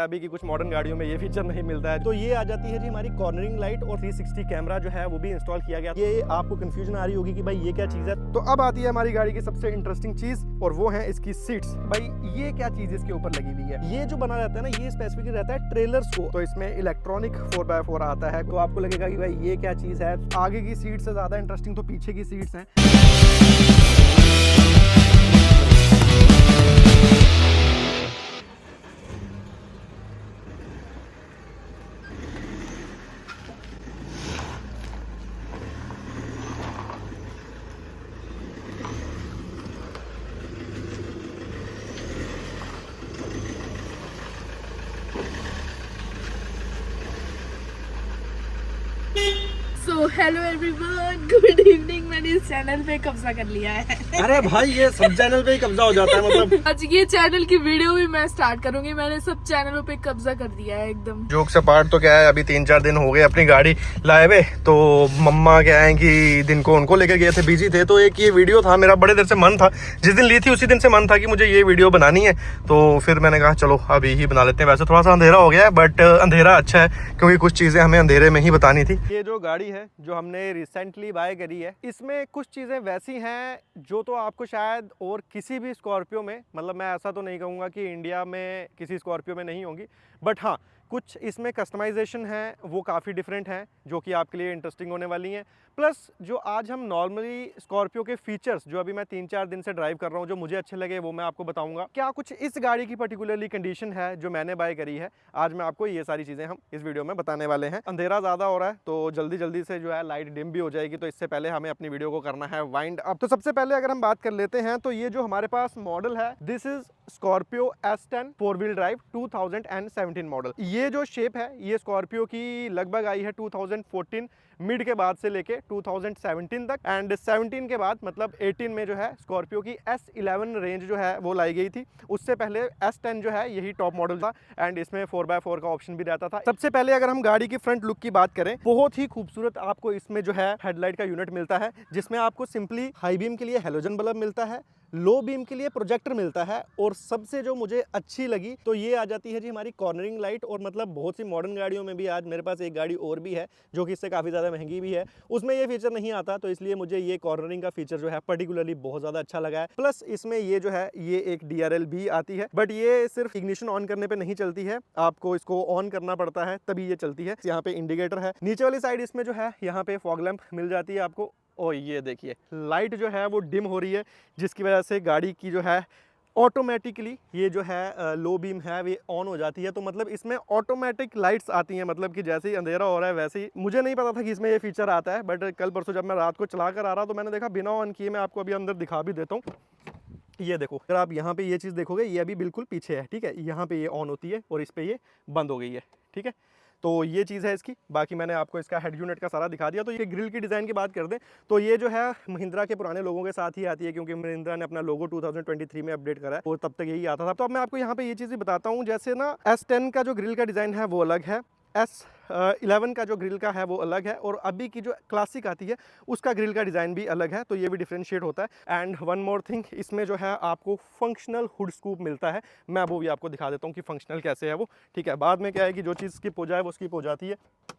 अभी की कुछ मॉडर्न गाड़ियों में ये फीचर नहीं मिलता है। तो ये आ जाती है जी हमारी कॉर्नरिंग लाइट और 360 कैमरा जो है वो भी इंस्टॉल किया गया। ये आपको कंफ्यूजन आ रही होगी कि भाई ये क्या चीज़ है। तो अब आती है हमारी गाड़ी की सबसे इंटरेस्टिंग चीज़ और वो है इसकी सीट्स। भाई ये क्या चीज़ इसके ऊपर लगी हुई है, ये जो बना रहता है ना, ये स्पेसिफिक रहता है ट्रेलर्स को। तो इसमें इलेक्ट्रॉनिक 4x4 आता है, तो आपको लगेगा कि भाई ये क्या चीज़ है। आगे की सीट से ज़्यादा इंटरेस्टिंग तो पीछे की सीट्स हैं। So hello everyone, good evening. मैंने इस चैनल पे कब्जा कर लिया है। अरे भाई ये सब चैनल पे ही कब्जा हो जाता है मतलब। आज ये चैनल की वीडियो भी मैं स्टार्ट करूंगी। मैंने सब चैनलों पे कब्जा कर दिया है एकदम। जोक से पार्ट तो क्या है, अभी 3-4 दिन हो गए अपनी गाड़ी लाए हुए। तो मम्मा क्या है कि दिन को उनको लेकर गए थे, बिजी थे। तो एक ये वीडियो था, मेरा बड़े देर से मन था, जिस दिन ली थी उसी दिन से मन था कि मुझे ये वीडियो बनानी है। तो फिर मैंने कहा चलो अभी ही बना लेते हैं। वैसे थोड़ा सा अंधेरा हो गया है, बट अंधेरा अच्छा है क्योंकि कुछ चीज़ें हमें अंधेरे में ही बतानी थी। ये जो गाड़ी है जो हमने रिसेंटली बाय करी है, इसमें कुछ चीज़ें वैसी हैं जो तो आपको शायद और किसी भी स्कॉर्पियो में, मतलब मैं ऐसा तो नहीं कहूँगा कि इंडिया में किसी स्कॉर्पियो में नहीं होंगी, बट हाँ कुछ इसमें कस्टमाइजेशन है वो काफ़ी डिफरेंट हैं, जो कि आपके लिए इंटरेस्टिंग होने वाली हैं। प्लस जो आज हम नॉर्मली स्कॉर्पियो के फीचर्स जो अभी मैं 3-4 दिन से ड्राइव कर रहा हूँ, जो मुझे अच्छे लगे वो मैं आपको बताऊंगा। क्या कुछ इस गाड़ी की पर्टिकुलरली कंडीशन है जो मैंने बाय करी है, आज मैं आपको ये सारी चीज़ें हम इस वीडियो में बताने वाले हैं। अंधेरा ज़्यादा हो रहा है तो जल्दी जल्दी से जो है लाइट डिम भी हो जाएगी, तो इससे पहले हमें अपनी वीडियो को करना है वाइंड अप। तो सबसे पहले अगर हम बात कर लेते हैं तो ये जो हमारे पास मॉडल है, this is Scorpio S10 4 wheel drive 2017 model. ये जो शेप है ये स्कॉर्पियो की लगभग आई है 2014 मिड के बाद से लेके 2017 तक, एंड 17 के बाद मतलब 18 में जो है स्कॉर्पियो की S11 रेंज जो है वो लाई गई थी। उससे पहले S10 जो है यही टॉप मॉडल था, एंड इसमें 4x4 का ऑप्शन भी रहता था। सबसे पहले अगर हम गाड़ी की फ्रंट लुक की बात करें, बहुत ही खूबसूरत आपको इसमें जो है हेडलाइट का यूनिट मिलता है, जिसमें आपको सिंपली हाई बीम के लिए हेलोजन बल्ब मिलता है, लो बीम के लिए प्रोजेक्टर मिलता है, और सबसे जो मुझे अच्छी लगी तो ये आ जाती है जी हमारी कॉर्नरिंग लाइट। और मतलब बहुत सी मॉडर्न गाड़ियों में भी, आज मेरे पास एक गाड़ी और भी है जो कि इससे काफ़ी ज़्यादा महंगी भी है, उसमें ये फीचर नहीं आता, तो इसलिए मुझे ये कॉर्नरिंग का फीचर जो है पर्टिकुलरली बहुत ज़्यादा अच्छा लगा है। प्लस इसमें ये जो है ये एक DRL भी आती है, बट ये सिर्फ इग्निशन ऑन करने पर नहीं चलती है, आपको इसको ऑन करना पड़ता है तभी ये चलती है। यहाँ पे इंडिकेटर है, नीचे वाली साइड इसमें जो है यहाँ पे फॉग लैंप मिल जाती है आपको। और ये देखिए लाइट जो है वो डिम हो रही है, जिसकी वजह से गाड़ी की जो है ऑटोमेटिकली ये जो है लो बीम है वो ऑन हो जाती है। तो मतलब इसमें ऑटोमेटिक लाइट्स आती हैं, मतलब कि जैसे ही अंधेरा हो रहा है वैसे ही। मुझे नहीं पता था कि इसमें ये फीचर आता है, बट कल परसों जब मैं रात को चला कर आ रहा तो मैंने देखा बिना ऑन किए। मैं आपको अभी अंदर दिखा भी देता हूँ। ये देखो, अगर आप यहाँ पे ये चीज़ देखोगे, ये अभी बिल्कुल पीछे है, ठीक है, यहाँ पे ये ऑन होती है और इस पे ये बंद हो गई है, ठीक है। तो ये चीज़ है इसकी। बाकी मैंने आपको इसका हेड यूनिट का सारा दिखा दिया। तो ये ग्रिल की डिज़ाइन की बात कर दें तो ये जो है महिंद्रा के पुराने लोगों के साथ ही आती है, क्योंकि महिंद्रा ने अपना लोगो 2023 में अपडेट करा है, और तब तक यही आता था। तो अब मैं आपको यहाँ पे ये चीज़ भी बताता हूँ, जैसे ना S10 का जो ग्रिल का डिज़ाइन है वो अलग है, S11 का जो ग्रिल का है वो अलग है, और अभी की जो क्लासिक आती है उसका ग्रिल का डिज़ाइन भी अलग है, तो ये भी डिफ्रेंशिएट होता है। एंड वन मोर थिंग, इसमें जो है आपको फंक्शनल हुड स्कूप मिलता है। मैं वो भी आपको दिखा देता हूँ कि फंक्शनल कैसे है वो, ठीक है। बाद में क्या है कि जो चीज़ स्किप हो जाए वो स्किप हो जाती है।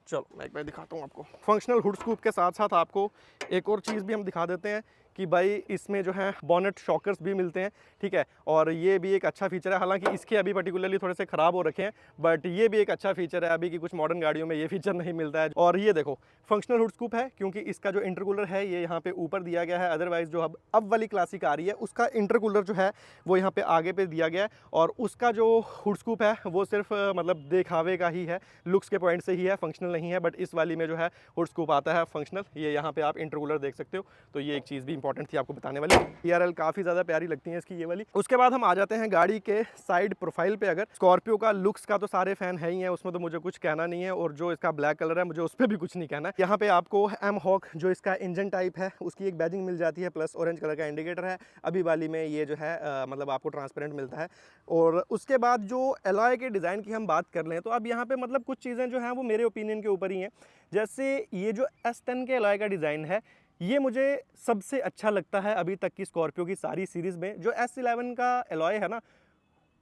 चलो मैं एक बार दिखाता हूँ आपको। फंक्शनल हुड स्कूप के साथ साथ आपको एक और चीज़ भी हम दिखा देते हैं कि भाई इसमें जो है बॉनेट शॉकर्स भी मिलते हैं, ठीक है। और ये भी एक अच्छा फीचर है, हालांकि इसके अभी पर्टिकुलरली थोड़े से ख़राब हो रखे हैं, बट ये भी एक अच्छा फीचर है। अभी की कुछ मॉडर्न गाड़ियों में ये फीचर नहीं मिलता है। और ये देखो फंक्शनल हुड स्कूप है, क्योंकि इसका जो इंटरकूलर है ये यहाँ पे ऊपर दिया गया है। अदरवाइज जो अब वाली क्लासिक आ रही है उसका इंटरकूलर जो है वो यहाँ पे आगे पे दिया गया है, और उसका जो हुड स्कूप है वो सिर्फ मतलब दिखावे का ही है, लुक्स के पॉइंट से ही है, फंक्शनल नहीं है। बट इस वाली में जो है हुड स्कूप आता है फंक्शनल। ये यहाँ पे आप इंटरकूलर देख सकते हो, तो ये एक चीज़ भी इंपॉर्टेंट थी आपको बताने वाली। DRL काफ़ी ज़्यादा प्यारी लगती है इसकी ये वाली। उसके बाद हम आ जाते हैं गाड़ी के साइड प्रोफाइल पे। अगर स्कॉर्पियो का लुक्स का तो सारे फैन है ही हैं, उसमें तो मुझे कुछ कहना नहीं है, और जो इसका ब्लैक कलर है मुझे उस पर भी कुछ नहीं कहना है। यहाँ पे आपको M-Hawk जो इसका इंजन टाइप है उसकी एक बैजिंग मिल जाती है, प्लस ऑरेंज कलर का इंडिकेटर है। अभी वाली में ये जो है मतलब आपको ट्रांसपेरेंट मिलता है। और उसके बाद जो एलॉय के डिज़ाइन की हम बात कर लें तो अब यहाँ पे मतलब कुछ चीज़ें जो हैं वो मेरे ओपिनियन के ऊपर ही हैं। जैसे ये जो S10 के एलॉय का डिज़ाइन है ये मुझे सबसे अच्छा लगता है अभी तक की स्कॉर्पियो की सारी सीरीज़ में। जो S11 का एलॉय है ना,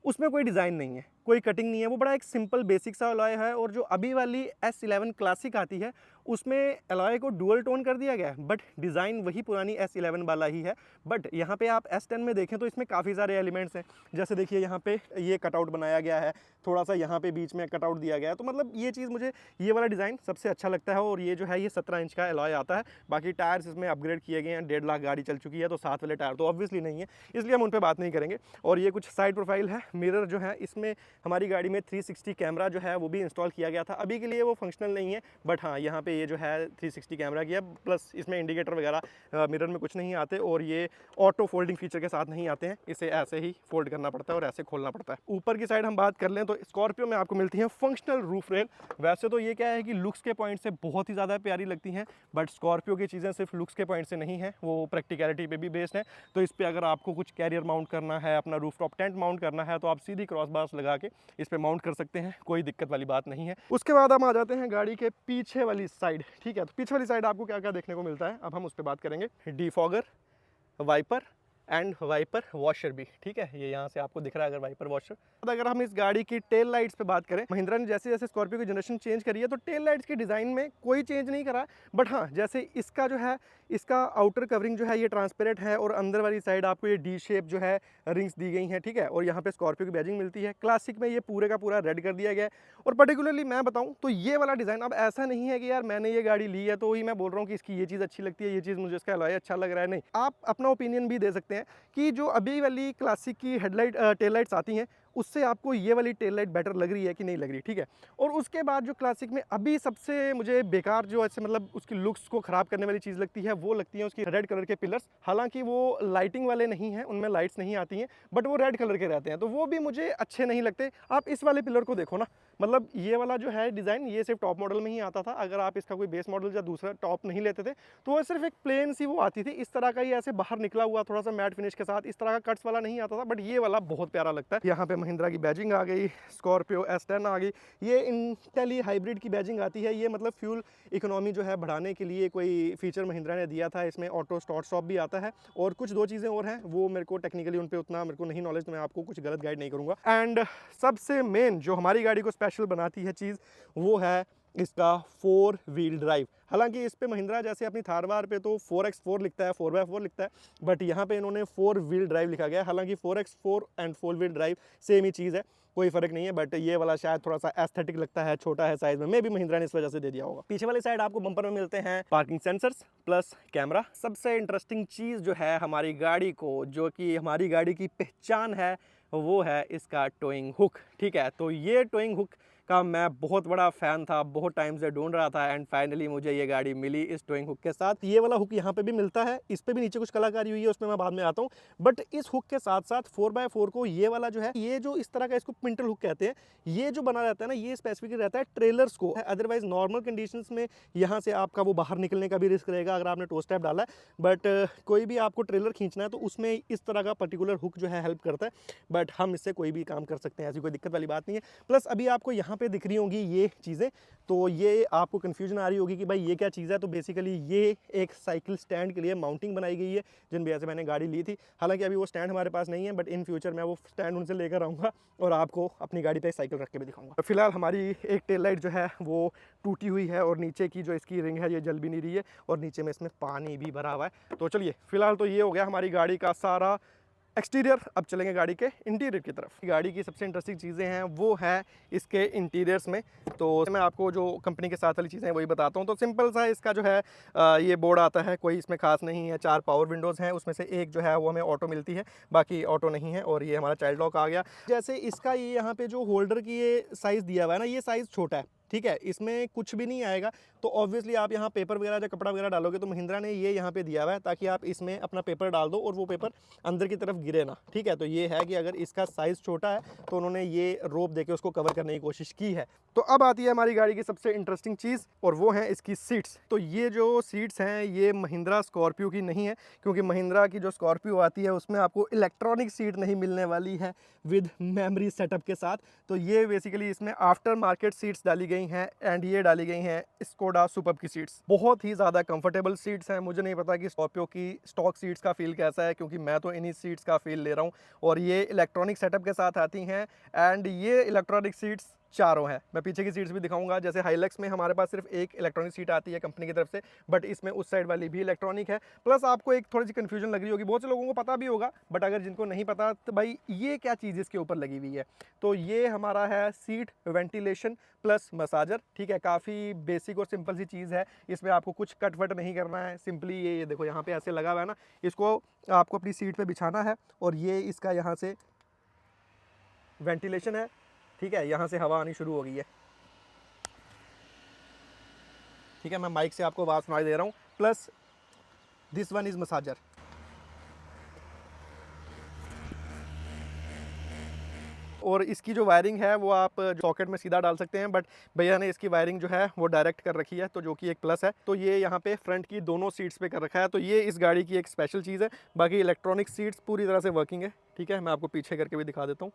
उसमें कोई डिज़ाइन नहीं है, कोई कटिंग नहीं है, वो बड़ा एक सिंपल बेसिक सा अलॉय है। और जो अभी वाली S11 क्लासिक आती है उसमें अलॉय को डुअल टोन कर दिया गया है, बट डिज़ाइन वही पुरानी S11 वाला ही है। बट यहाँ पे आप S10 में देखें तो इसमें काफ़ी सारे एलिमेंट्स हैं, जैसे देखिए यहाँ पे ये कटआउट बनाया गया है, थोड़ा सा यहाँ पे बीच में कटआउट दिया गया है। तो मतलब ये चीज़ मुझे ये वाला डिज़ाइन सबसे अच्छा लगता है। और ये जो है ये 17 इंच का अलॉय आता है। बाकी टायर्स इसमें अपग्रेड किए गए हैं, 1.5 लाख गाड़ी चल चुकी है, तो 7 वाले टायर तो ऑब्वियसली नहीं है, इसलिए हम उन पर बात नहीं करेंगे। और ये कुछ साइड प्रोफाइल है, मिरर जो है इसमें हमारी गाड़ी में 360 कैमरा जो है वो भी इंस्टॉल किया गया था। अभी के लिए वो फंक्शनल नहीं है, बट हाँ यहाँ पे ये जो है 360 कैमरा की है। प्लस इसमें इंडिकेटर वगैरह मिरर में कुछ नहीं आते, और ये ऑटो फोल्डिंग फीचर के साथ नहीं आते हैं, इसे ऐसे ही फोल्ड करना पड़ता है और ऐसे खोलना पड़ता है। ऊपर की साइड हम बात कर लें तो स्कॉर्पियो में आपको मिलती है फंक्शनल रूफ रेल। वैसे तो ये क्या है कि लुक्स के पॉइंट से बहुत ही ज़्यादा प्यारी लगती हैं, बट स्कॉर्पियो की चीज़ें सिर्फ लुक्स के पॉइंट से नहीं है, वो प्रैक्टिकलिटी पे भी बेस्ड है। तो इस पर अगर आपको कुछ कैरियर माउंट करना है, अपना रूफ टॉप टेंट माउंट करना है, तो आप सीधी क्रॉस बार्स लगा के इस पर माउंट कर सकते हैं, कोई दिक्कत वाली बात नहीं है। उसके बाद हम आ जाते हैं गाड़ी के पीछे वाली साइड। ठीक है, तो पीछे वाली साइड आपको क्या क्या देखने को मिलता है, अब हम उस पर बात करेंगे। Defogger, wiper and wiper washer भी। ठीक है, ये यहाँ से आपको दिख रहा है अगर वाइपर वॉशर। अगर हम इस गाड़ी की टेल लाइट्स पे बात करें, महिंद्रा ने जैसे जैसे स्कॉर्पियो की जनरेशन चेंज करी है तो टेल लाइट्स के डिज़ाइन में कोई चेंज नहीं करा। बट हाँ, जैसे इसका जो है इसका आउटर कवरिंग जो है ये ट्रांसपेरेंट है, और अंदर वाली साइड आपको ये डी शेप जो है रिंग्स दी गई हैं। ठीक है, और यहाँ पे स्कॉर्पियो की बैजिंग मिलती है। क्लासिक में ये पूरे का पूरा रेड कर दिया गया है। और पर्टिकुलरली मैं बताऊँ तो ये वाला डिज़ाइन, अब ऐसा नहीं है कि यार मैंने ये गाड़ी ली है तो ही मैं बोल रहा हूँ कि इसकी ये चीज़ अच्छी लगती है, ये चीज़ मुझे इसका अलॉय अच्छा लग रहा है। नहीं, आप अपना ओपिनियन भी दे सकते हैं कि जो अभी वाली क्लासिक की हेडलाइट टेल लाइट्स आती हैं उससे आपको ये वाली टेल लाइट बेटर लग रही है कि नहीं लग रही। ठीक है, और उसके बाद जो क्लासिक में अभी सबसे मुझे बेकार जो ऐसे मतलब उसकी लुक्स को ख़राब करने वाली चीज़ लगती है, वो लगती है उसकी रेड कलर के पिलर्स। हालांकि वो लाइटिंग वाले नहीं हैं, उनमें लाइट्स नहीं आती हैं, बट वो रेड कलर के रहते हैं, तो वो भी मुझे अच्छे नहीं लगते। आप इस वाले पिलर को देखो ना, मतलब ये वाला जो है डिज़ाइन ये सिर्फ टॉप मॉडल में ही आता था। अगर आप इसका कोई बेस मॉडल या दूसरा टॉप नहीं लेते थे तो वो सिर्फ एक प्लेन सी वो आती थी, इस तरह का ही ऐसे बाहर निकला हुआ थोड़ा सा मैट फिनिश के साथ, इस तरह का कट्स वाला नहीं आता था। बट ये वाला बहुत प्यारा लगता है। यहाँ पे महिंद्रा की बैजिंग आ गई, स्कॉर्पियो S10 आ गई, ये इंटेली हाइब्रिड की बैजिंग आती है। ये मतलब फ्यूल इकोनॉमी जो है बढ़ाने के लिए कोई फीचर महिंद्रा ने दिया था। इसमें ऑटो स्टार्ट स्टॉप भी आता है, और कुछ 2 चीज़ें और हैं, वो मेरे को टेक्निकली उन पर उतना मेरे को नहीं नॉलेज, तो मैं आपको कुछ गलत गाइड नहीं करूँगा। एंड सबसे मेन जो हमारी गाड़ी को स्पेशल बनाती है चीज़, वो है इसका 4 व्हील ड्राइव। हालांकि इस पे महिंद्रा जैसे अपनी थार बार पे तो 4x4 लिखता है, 4x4 लिखता है, बट यहाँ पे इन्होंने 4 व्हील ड्राइव लिखा गया है। हालांकि 4x4 and 4 wheel drive same ही चीज़ है, कोई फर्क नहीं है। बट ये वाला शायद थोड़ा सा एस्थेटिक लगता है, छोटा है साइज में भी महिंद्रा ने इस वजह से दे दिया होगा। पीछे वाली साइड आपको बम्पर में मिलते हैं पार्किंग सेंसर्स प्लस कैमरा। सबसे इंटरेस्टिंग चीज़ जो है हमारी गाड़ी को, जो कि हमारी गाड़ी की पहचान है, वो है इसका टोइंग हुक। ठीक है, तो ये टोइंग हुक का मैं बहुत बड़ा फ़ैन था, बहुत टाइम से ढूंढ रहा था, एंड फाइनली मुझे ये गाड़ी मिली इस टोइंग हुक के साथ। ये वाला हुक यहाँ पे भी मिलता है, इस पे भी नीचे कुछ कलाकारी हुई है, उसमें मैं बाद में आता हूँ। बट इस हुक के साथ साथ 4x4 को ये वाला जो है, ये जो इस तरह का इसको पिंटल हुक कहते हैं, ये जो बना रहता है ना, ये स्पेसिफिक रहता है ट्रेलर्स को। अदरवाइज नॉर्मल कंडीशंस में यहाँ से आपका वो बाहर निकलने का भी रिस्क रहेगा अगर आपने टो स्ट्रैप डाला है। बट कोई भी आपको ट्रेलर खींचना है तो उसमें इस तरह का पर्टिकुलर हुक जो है हेल्प करता है। बट हम इससे कोई भी काम कर सकते हैं, ऐसी कोई दिक्कत वाली बात नहीं है। प्लस अभी आपको यहाँ पे दिख रही होंगी ये चीज़ें, तो ये आपको कंफ्यूजन आ रही होगी कि भाई ये क्या चीज़ है। तो बेसिकली ये एक साइकिल स्टैंड के लिए माउंटिंग बनाई गई है, जिन भैया से मैंने गाड़ी ली थी। हालांकि अभी वो स्टैंड हमारे पास नहीं है, बट इन फ्यूचर मैं वो स्टैंड उनसे लेकर आऊँगा और आपको अपनी गाड़ी पे साइकिल रख के भी दिखाऊंगा। फिलहाल हमारी एक टेल लाइट जो है वो टूटी हुई है, और नीचे की जो इसकी रिंग है ये जल भी नहीं रही है, और नीचे में इसमें पानी भी भरा हुआ है। तो चलिए, फिलहाल तो ये हो गया हमारी गाड़ी का सारा एक्सटीरियर। अब चलेंगे गाड़ी के इंटीरियर की तरफ। गाड़ी की सबसे इंटरेस्टिंग चीज़ें हैं वो है इसके इंटीरियर्स में। तो मैं आपको जो कंपनी के साथ वाली चीज़ें हैं वही बताता हूँ। तो सिंपल सा इसका जो है ये बोर्ड आता है, कोई इसमें खास नहीं है। 4 पावर विंडोज़ हैं, उसमें से एक जो है वो हमें ऑटो मिलती है, बाकी ऑटो नहीं है। और ये हमारा चाइल्ड लॉक आ गया। जैसे इसका ये यहाँ पे जो होल्डर की ये साइज़ दिया हुआ है ना, ये साइज़ छोटा है। ठीक है, इसमें कुछ भी नहीं आएगा। तो ऑब्वियसली आप यहाँ पेपर वगैरह या कपड़ा वगैरह डालोगे तो महिंद्रा ने ये यहाँ पे दिया हुआ है ताकि आप इसमें अपना पेपर डाल दो और वो पेपर अंदर की तरफ गिरे ना। ठीक है, तो ये है कि अगर इसका साइज़ छोटा है तो उन्होंने ये रोप देके उसको कवर करने की कोशिश की है। तो अब आती है हमारी गाड़ी की सबसे इंटरेस्टिंग चीज़, और वो है इसकी सीट्स। तो ये जो सीट्स हैं ये महिंद्रा स्कॉर्पियो की नहीं है, क्योंकि महिंद्रा की जो स्कॉर्पियो आती है उसमें आपको इलेक्ट्रॉनिक सीट नहीं मिलने वाली है विद मेमोरी सेटअप के साथ। तो ये बेसिकली इसमें आफ्टर मार्केट सीट्स डाली गई गई हैं एंड ये डाली गई हैं स्कोडा सुपर्ब की सीट्स। बहुत ही ज़्यादा कंफर्टेबल सीट्स हैं। मुझे नहीं पता कि स्कॉर्पियो की स्टॉक सीट्स का फील कैसा है, क्योंकि मैं तो इन्हीं सीट्स का फील ले रहा हूँ। और ये इलेक्ट्रॉनिक सेटअप के साथ आती हैं एंड ये इलेक्ट्रॉनिक सीट्स चारों हैं। मैं पीछे की सीट्स भी दिखाऊंगा। जैसे हाइलक्स में हमारे पास सिर्फ एक इलेक्ट्रॉनिक सीट आती है कंपनी की तरफ से, बट इसमें उस साइड वाली भी इलेक्ट्रॉनिक है। प्लस आपको एक थोड़ी सी कन्फ्यूजन लग रही होगी, बहुत से लोगों को पता भी होगा, बट अगर जिनको नहीं पता तो भाई ये क्या चीज़ इसके ऊपर लगी हुई है, तो ये हमारा है सीट वेंटिलेशन प्लस मसाजर। ठीक है, काफ़ी बेसिक और सिंपल सी चीज़ है। इसमें आपको कुछ कट वट नहीं करना है। सिंपली ये देखो यहाँ पे ऐसे लगा हुआ है ना, इसको आपको अपनी सीट पे बिछाना है और ये इसका यहाँ से वेंटिलेशन है। ठीक है, यहाँ से हवा आनी शुरू हो गई है। ठीक है, मैं माइक से आपको आवाज़ सुनाई दे रहा हूँ। Plus this one is massager. और इसकी जो वायरिंग है वो आप सॉकेट में सीधा डाल सकते हैं, बट भैया ने इसकी वायरिंग जो है वो डायरेक्ट कर रखी है, तो जो कि एक प्लस है। तो ये यहाँ पे फ्रंट की दोनों सीट्स पे कर रखा है, तो ये इस गाड़ी की एक स्पेशल चीज़ है। बाकी इलेक्ट्रॉनिक सीट्स पूरी तरह से वर्किंग है। ठीक है, मैं आपको पीछे करके भी दिखा देता हूँ।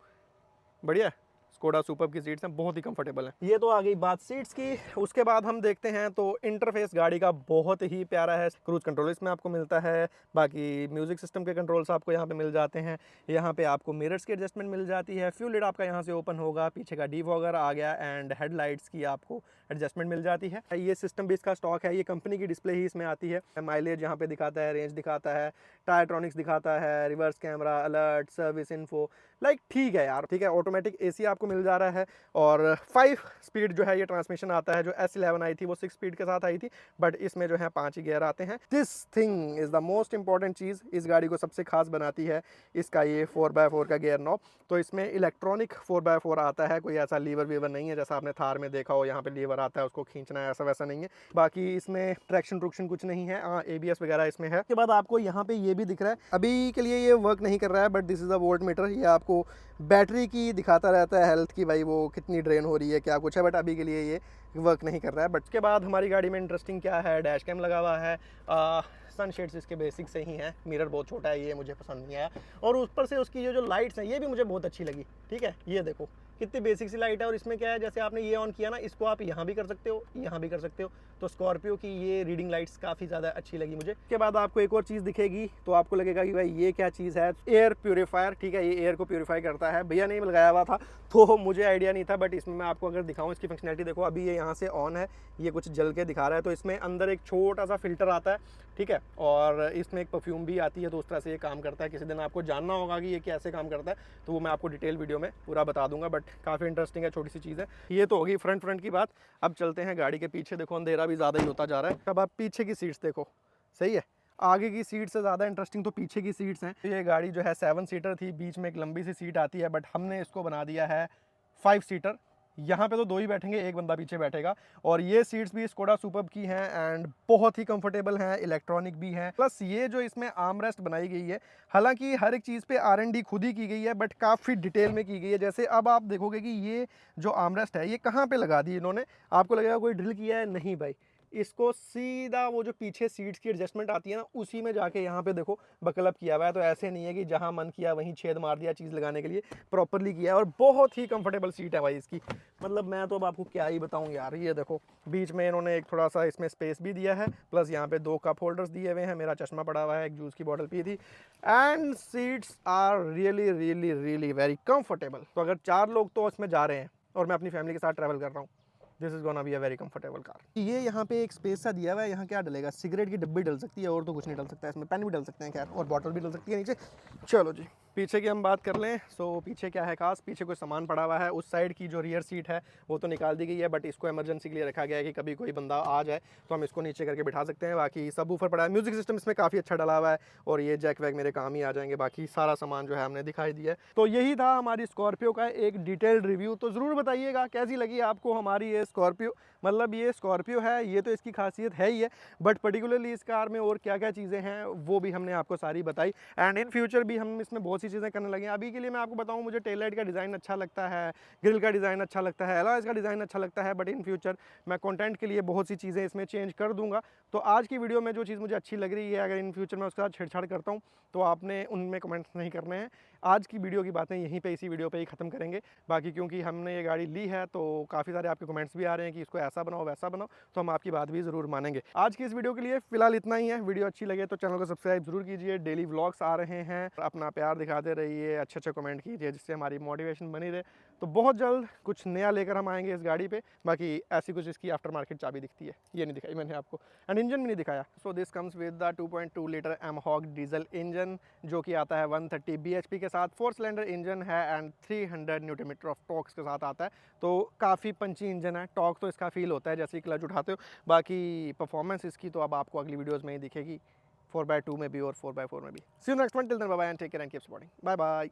बढ़िया है, स्कोडा सुपर्ब की सीट्स हैं, बहुत ही कंफर्टेबल है। ये तो आ गई बात सीट्स की। उसके बाद हम देखते हैं तो इंटरफेस गाड़ी का बहुत ही प्यारा है। क्रूज कंट्रोल इसमें आपको मिलता है, बाकी म्यूजिक सिस्टम के कंट्रोल्स आपको यहाँ पे मिल जाते हैं। यहाँ पे आपको मिरर्स की एडजस्टमेंट मिल जाती है। फ्यूल लिड आपका यहाँ से ओपन होगा, पीछे का डीफॉगर आ गया एंड हेडलाइट्स की आपको एडजस्टमेंट मिल जाती है। ये सिस्टम भी इसका स्टॉक है, ये कंपनी की डिस्प्ले ही इसमें आती है। माइलेज यहाँ पे दिखाता है, रेंज दिखाता है, टायरट्रॉनिक्स दिखाता है, reverse camera, alert, service info. Like ठीक है यार, ठीक है। ऑटोमेटिक एसी आपको मिल जा रहा है और 5 स्पीड जो है ये ट्रांसमिशन आता है। जो S11 आई थी वो 6 स्पीड के साथ आई थी, बट इसमें जो है 5 ही गियर आते हैं। This thing is the most important चीज़, इस गाड़ी को सबसे खास बनाती है इसका ये 4x4 का गियर नॉब। तो इसमें इलेक्ट्रॉनिक 4x4 आता है, कोई ऐसा लीवर वीवर नहीं है जैसा आपने थार में देखा हो, यहाँ पे लीवर आता है उसको खींचना है, ऐसा वैसा नहीं है। बाकी इसमें ट्रैक्शन ट्रुक्शन कुछ नहीं है। हाँ, ABS वगैरह इसमें है। उसके बाद आपको यहाँ पे ये भी दिख रहा है, अभी के लिए ये वर्क नहीं कर रहा है, but this is a volt meter. ये आपको बैटरी की दिखाता रहता है हेल्थ की, भाई वो कितनी ड्रेन हो रही है, क्या कुछ है, बट अभी के लिए ये वर्क नहीं कर रहा है। बट उसके बाद हमारी गाड़ी में इंटरेस्टिंग क्या है, डैश कैम लगा हुआ है। सनशेड्स इसके बेसिक से ही हैं। मिरर बहुत छोटा है, ये मुझे पसंद नहीं आया। और ऊपर से उसकी जो लाइट्स हैं ये भी मुझे बहुत अच्छी लगी। ठीक है, ये देखो कितनी बेसिक सी लाइट है। और इसमें क्या है, जैसे आपने ये ऑन किया ना, इसको आप यहाँ भी कर सकते हो, यहाँ भी कर सकते हो। तो स्कॉर्पियो की ये रीडिंग लाइट्स काफ़ी ज़्यादा अच्छी लगी मुझे। उसके बाद आपको एक और चीज़ दिखेगी, तो आपको लगेगा कि भाई ये क्या चीज़ है, एयर प्यूरीफायर। ठीक है, ये एयर को प्यूरीफाई करता है। भैया ने लगाया हुआ था तो मुझे आइडिया नहीं था, बट इसमें मैं आपको अगर दिखाऊँ इसकी फंक्शनैलिटी, देखो अभी ये यहाँ से ऑन है, ये कुछ जल के दिखा रहा है। तो इसमें अंदर एक छोटा सा फिल्टर आता है। ठीक है, और इसमें एक परफ्यूम भी आती है, तो उस तरह से ये काम करता है। किसी दिन आपको जानना होगा कि ये कैसे काम करता है, तो वो मैं आपको डिटेल वीडियो में पूरा बता दूंगा, बट काफ़ी इंटरेस्टिंग है, छोटी सी चीज़ है। ये तो होगी फ्रंट की बात। अब चलते हैं गाड़ी के पीछे। देखो अंधेरा भी ज़्यादा ही होता जा रहा है। अब आप पीछे की सीट्स देखो, सही है। आगे की सीट से ज़्यादा इंटरेस्टिंग तो पीछे की सीट्स हैं। ये गाड़ी जो है 7 सीटर थी, बीच में एक लंबी सी सीट आती है, बट हमने इसको बना दिया है 5 सीटर। यहाँ पे तो 2 ही बैठेंगे, एक बंदा पीछे बैठेगा। और ये सीट्स भी स्कोडा सुपर्ब की हैं एंड बहुत ही कंफर्टेबल हैं, इलेक्ट्रॉनिक भी हैं। प्लस ये जो इसमें आर्म रेस्ट बनाई गई है, हालांकि हर एक चीज़ पे R&D खुद ही की गई है, बट काफ़ी डिटेल में की गई है। जैसे अब आप देखोगे कि ये जो आर्म रेस्ट है ये कहाँ पे लगा दी इन्होंने, आपको लगेगा कोई ड्रिल किया है, नहीं भाई। इसको सीधा वो जो पीछे सीट्स की एडजस्टमेंट आती है ना, उसी में जाके यहाँ पे देखो बकलअप किया हुआ है। तो ऐसे नहीं है कि जहाँ मन किया वहीं छेद मार दिया, चीज़ लगाने के लिए प्रॉपरली किया है। और बहुत ही कंफर्टेबल सीट है भाई इसकी, मतलब मैं तो अब आपको क्या ही बताऊँ यार। ये देखो बीच में इन्होंने एक थोड़ा सा इसमें स्पेस भी दिया है, प्लस यहाँ पे 2 कप होल्डर्स दिए हुए हैं। मेरा चश्मा पड़ा हुआ है, एक जूस की बॉटल पी थी। And seats are really really really very comfortable. तो अगर 4 लोग तो इसमें जा रहे हैं और मैं अपनी फैमिली के साथ ट्रैवल कर रहा हूँ, this is gonna be a very comfortable car. ये यहाँ पे एक स्पेस सा दिया हुआ है, यहाँ क्या डलेगा, सिगरेट की डब्बी डल सकती है, और तो कुछ नहीं डल सकता है इसमें। पेन भी डल सकते हैं खैर, और बॉटल भी डल सकती है नीचे। चलो जी, पीछे की हम बात कर लें। सो पीछे क्या है खास, पीछे कोई सामान पड़ा हुआ है। उस साइड की जो रियर सीट है वो तो निकाल दी गई है, बट इसको इमरजेंसी के लिए रखा गया है कि कभी कोई बंदा आ जाए तो हम इसको नीचे करके बिठा सकते हैं। बाकी सब ऊपर पड़ा है, म्यूजिक सिस्टम इसमें काफ़ी अच्छा डला हुआ है, और ये जैक वैक मेरे काम ही आ जाएंगे। बाकी सारा सामान जो है हमने दिखाई दिया है। तो यही था हमारी स्कॉर्पियो का एक डिटेल्ड रिव्यू। तो ज़रूर बताइएगा कैसी लगी आपको हमारी ये स्कॉर्पियो। मतलब ये स्कॉर्पियो है, ये तो इसकी खासियत है ही है, बट पर्टिकुलरली इस कार में और क्या क्या चीज़ें हैं वो भी हमने आपको सारी बताई। एंड इन फ्यूचर भी हम इसमें बहुत सी चीज़ें करने लगे हैं। अभी के लिए मैं आपको बताऊं, मुझे टेल लाइट का डिज़ाइन अच्छा लगता है, ग्रिल का डिज़ाइन अच्छा लगता है, एलॉयज़ का डिज़ाइन अच्छा लगता है, बट इन फ्यूचर मैं कंटेंट के लिए बहुत सी चीज़ें इसमें चेंज कर दूंगा। तो आज की वीडियो में जो चीज़ मुझे अच्छी लग रही है, अगर इन फ्यूचर मैं उसके साथ छेड़छाड़ करता हूँ तो आपने उनमें कमेंट्स नहीं करने हैं। आज की वीडियो की बातें यहीं पे इसी वीडियो पे ही ख़त्म करेंगे। बाकी क्योंकि हमने ये गाड़ी ली है तो काफ़ी सारे आपके कमेंट्स भी आ रहे हैं कि इसको ऐसा बनाओ वैसा बनाओ, तो हम आपकी बात भी ज़रूर मानेंगे। आज की इस वीडियो के लिए फ़िलहाल इतना ही है। वीडियो अच्छी लगे तो चैनल को सब्सक्राइब जरूर कीजिए। डेली व्लॉग्स आ रहे हैं, अपना प्यार दिखाते रहिए, अच्छे कमेंट कीजिए जिससे हमारी मोटिवेशन बनी रहे। तो बहुत जल्द कुछ नया लेकर हम आएंगे इस गाड़ी पे। बाकी ऐसी कुछ इसकी आफ्टर मार्केट चाबी दिखती है, ये नहीं दिखाई मैंने आपको, एंड इंजन भी नहीं दिखाया। So this comes with the 2.2 litre mHawk diesel engine जो कि आता है 130 bhp के साथ। 4 सिलेंडर इंजन है and 300 newton metre of torque के साथ आता है। तो काफ़ी पंची इंजन है, टॉर्क तो इसका फील होता है जैसे ही क्लच उठाते हो। बाकी परफॉर्मेंस इसकी तो अब आपको अगली वीडियोज़ में ही दिखेगी, 4x2 में भी और 4x4 में भी। See you next one, till then bye bye and take care and keep supporting, bye bye.